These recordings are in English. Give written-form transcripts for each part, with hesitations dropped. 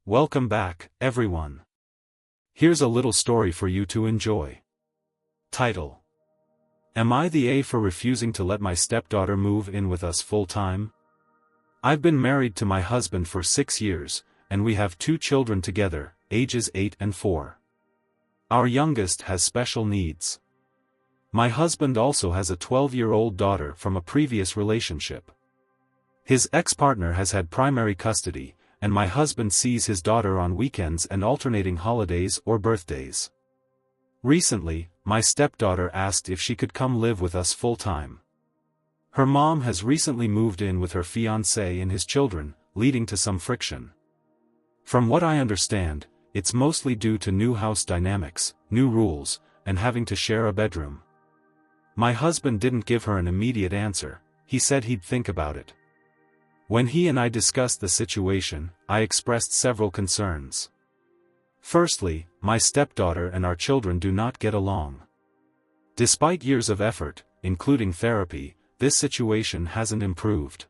Welcome back, everyone. Here's a little story for you to enjoy. Title: Am I the A for refusing to let my stepdaughter move in with us full-time? I've been married to my husband for 6 years, and we have 2 children together, ages 8 and 4. Our youngest has special needs. My husband also has a 12-year-old daughter from a previous relationship. His ex-partner has had primary custody, and my husband sees his daughter on weekends and alternating holidays or birthdays. Recently, my stepdaughter asked if she could come live with us full-time. Her mom has recently moved in with her fiancé and his children, leading to some friction. From what I understand, it's mostly due to new house dynamics, new rules, and having to share a bedroom. My husband didn't give her an immediate answer. He said he'd think about it. When he and I discussed the situation, I expressed several concerns. Firstly, my stepdaughter and our children do not get along. Despite years of effort, including therapy, this situation hasn't improved.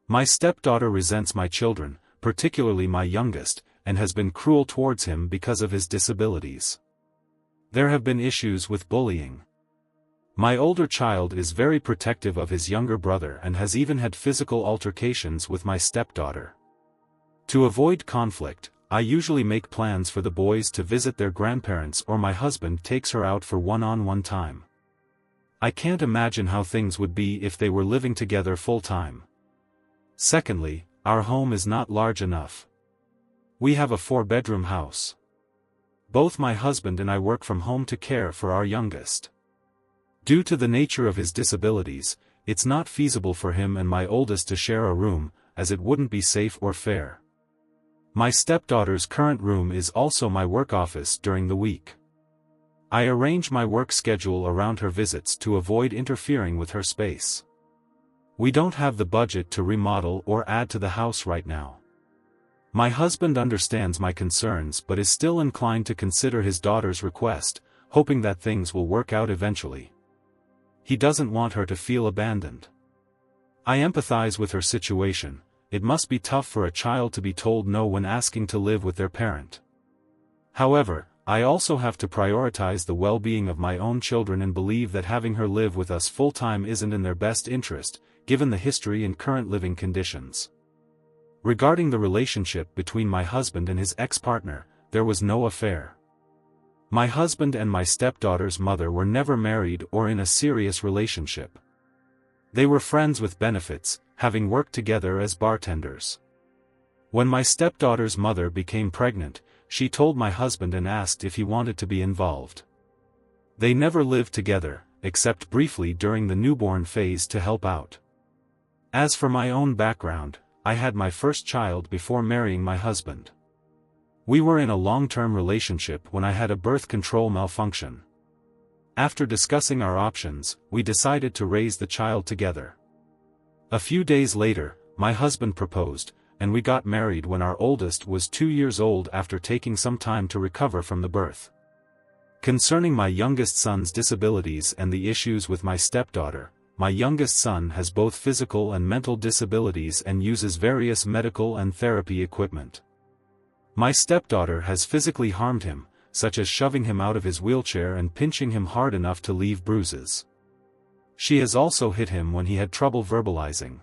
My stepdaughter resents my children, particularly my youngest, and has been cruel towards him because of his disabilities. There have been issues with bullying. My older child is very protective of his younger brother and has even had physical altercations with my stepdaughter. To avoid conflict, I usually make plans for the boys to visit their grandparents, or my husband takes her out for one-on-one time. I can't imagine how things would be if they were living together full-time. Secondly, our home is not large enough. We have a 4-bedroom house. Both my husband and I work from home to care for our youngest. Due to the nature of his disabilities, it's not feasible for him and my oldest to share a room, as it wouldn't be safe or fair. My stepdaughter's current room is also my work office during the week. I arrange my work schedule around her visits to avoid interfering with her space. We don't have the budget to remodel or add to the house right now. My husband understands my concerns but is still inclined to consider his daughter's request, hoping that things will work out eventually. He doesn't want her to feel abandoned. I empathize with her situation. It must be tough for a child to be told no when asking to live with their parent. However, I also have to prioritize the well-being of my own children and believe that having her live with us full-time isn't in their best interest, given the history and current living conditions. Regarding the relationship between my husband and his ex-partner, there was no affair. My husband and my stepdaughter's mother were never married or in a serious relationship. They were friends with benefits, having worked together as bartenders. When my stepdaughter's mother became pregnant, she told my husband and asked if he wanted to be involved. They never lived together, except briefly during the newborn phase to help out. As for my own background, I had my first child before marrying my husband. We were in a long-term relationship when I had a birth control malfunction. After discussing our options, we decided to raise the child together. A few days later, my husband proposed, and we got married when our oldest was 2 years old after taking some time to recover from the birth. Concerning my youngest son's disabilities and the issues with my stepdaughter, my youngest son has both physical and mental disabilities and uses various medical and therapy equipment. My stepdaughter has physically harmed him, such as shoving him out of his wheelchair and pinching him hard enough to leave bruises. She has also hit him when he had trouble verbalizing.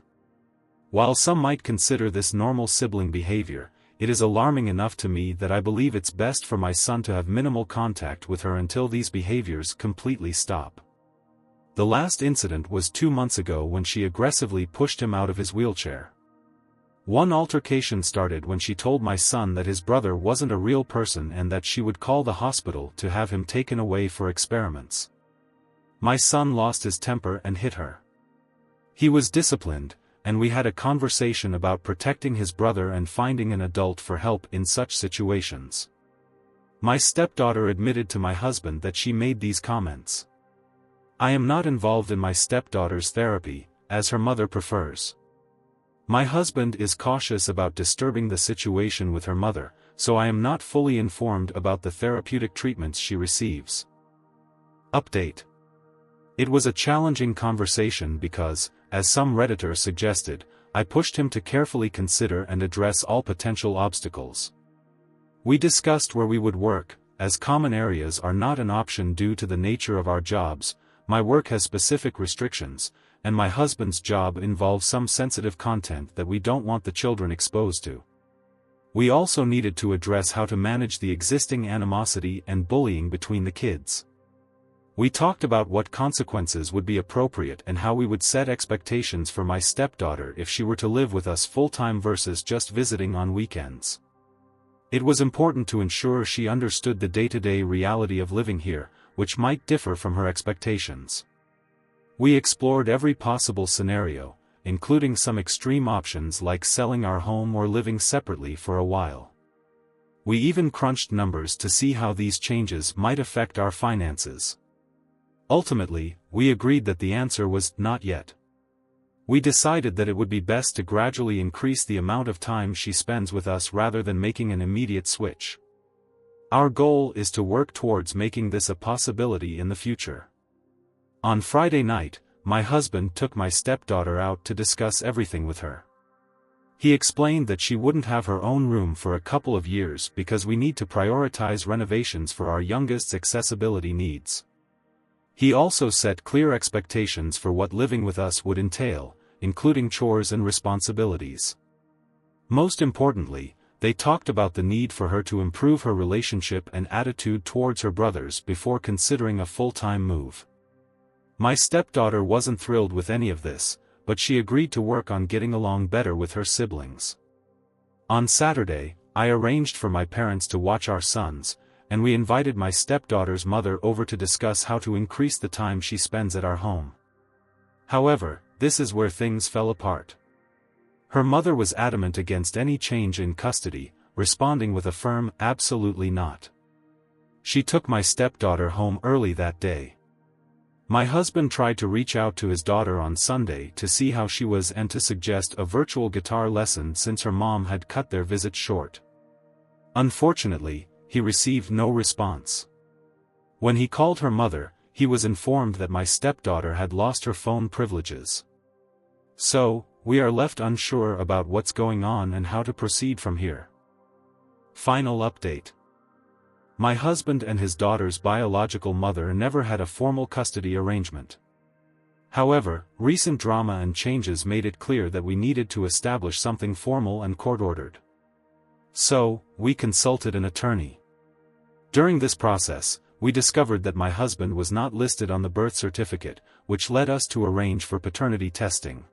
While some might consider this normal sibling behavior, it is alarming enough to me that I believe it's best for my son to have minimal contact with her until these behaviors completely stop. The last incident was 2 months ago when she aggressively pushed him out of his wheelchair. One altercation started when she told my son that his brother wasn't a real person and that she would call the hospital to have him taken away for experiments. My son lost his temper and hit her. He was disciplined, and we had a conversation about protecting his brother and finding an adult for help in such situations. My stepdaughter admitted to my husband that she made these comments. I am not involved in my stepdaughter's therapy, as her mother prefers. My husband is cautious about disturbing the situation with her mother, so I am not fully informed about the therapeutic treatments she receives. Update. It was a challenging conversation because, as some Redditors suggested, I pushed him to carefully consider and address all potential obstacles. We discussed where we would work, as common areas are not an option due to the nature of our jobs. My work has specific restrictions, and my husband's job involves some sensitive content that we don't want the children exposed to. We also needed to address how to manage the existing animosity and bullying between the kids. We talked about what consequences would be appropriate and how we would set expectations for my stepdaughter if she were to live with us full-time versus just visiting on weekends. It was important to ensure she understood the day-to-day reality of living here, which might differ from her expectations. We explored every possible scenario, including some extreme options like selling our home or living separately for a while. We even crunched numbers to see how these changes might affect our finances. Ultimately, we agreed that the answer was not yet. We decided that it would be best to gradually increase the amount of time she spends with us rather than making an immediate switch. Our goal is to work towards making this a possibility in the future. On Friday night, my husband took my stepdaughter out to discuss everything with her. He explained that she wouldn't have her own room for a couple of years because we need to prioritize renovations for our youngest's accessibility needs. He also set clear expectations for what living with us would entail, including chores and responsibilities. Most importantly, they talked about the need for her to improve her relationship and attitude towards her brothers before considering a full-time move. My stepdaughter wasn't thrilled with any of this, but she agreed to work on getting along better with her siblings. On Saturday, I arranged for my parents to watch our sons, and we invited my stepdaughter's mother over to discuss how to increase the time she spends at our home. However, this is where things fell apart. Her mother was adamant against any change in custody, responding with a firm "absolutely not." She took my stepdaughter home early that day. My husband tried to reach out to his daughter on Sunday to see how she was and to suggest a virtual guitar lesson since her mom had cut their visit short. Unfortunately, he received no response. When he called her mother, he was informed that my stepdaughter had lost her phone privileges. So, we are left unsure about what's going on and how to proceed from here. Final update. My husband and his daughter's biological mother never had a formal custody arrangement. However, recent drama and changes made it clear that we needed to establish something formal and court-ordered. So, we consulted an attorney. During this process, we discovered that my husband was not listed on the birth certificate, which led us to arrange for paternity testing.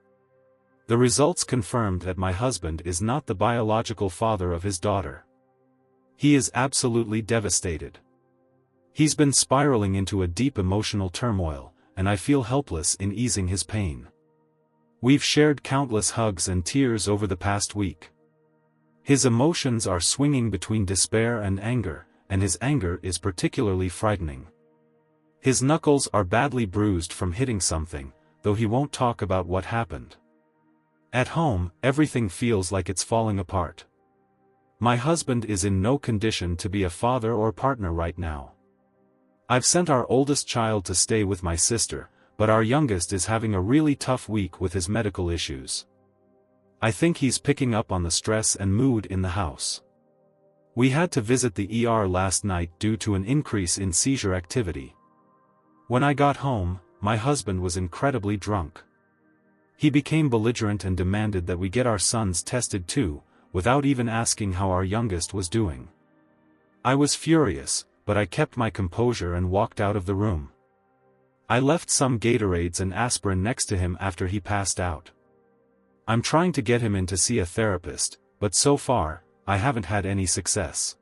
The results confirmed that my husband is not the biological father of his daughter. He is absolutely devastated. He's been spiraling into a deep emotional turmoil, and I feel helpless in easing his pain. We've shared countless hugs and tears over the past week. His emotions are swinging between despair and anger, and his anger is particularly frightening. His knuckles are badly bruised from hitting something, though he won't talk about what happened. At home, everything feels like it's falling apart. My husband is in no condition to be a father or partner right now. I've sent our oldest child to stay with my sister, but our youngest is having a really tough week with his medical issues. I think he's picking up on the stress and mood in the house. We had to visit the ER last night due to an increase in seizure activity. When I got home, my husband was incredibly drunk. He became belligerent and demanded that we get our sons tested too, without even asking how our youngest was doing. I was furious, but I kept my composure and walked out of the room. I left some Gatorades and aspirin next to him after he passed out. I'm trying to get him in to see a therapist, but so far, I haven't had any success.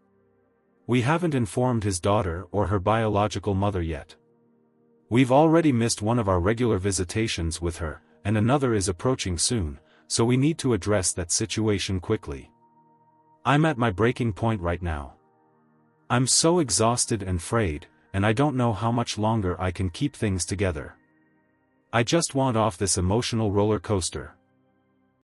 We haven't informed his daughter or her biological mother yet. We've already missed one of our regular visitations with her, and another is approaching soon, so we need to address that situation quickly. I'm at my breaking point right now. I'm so exhausted and frayed, and I don't know how much longer I can keep things together. I just want off this emotional roller coaster.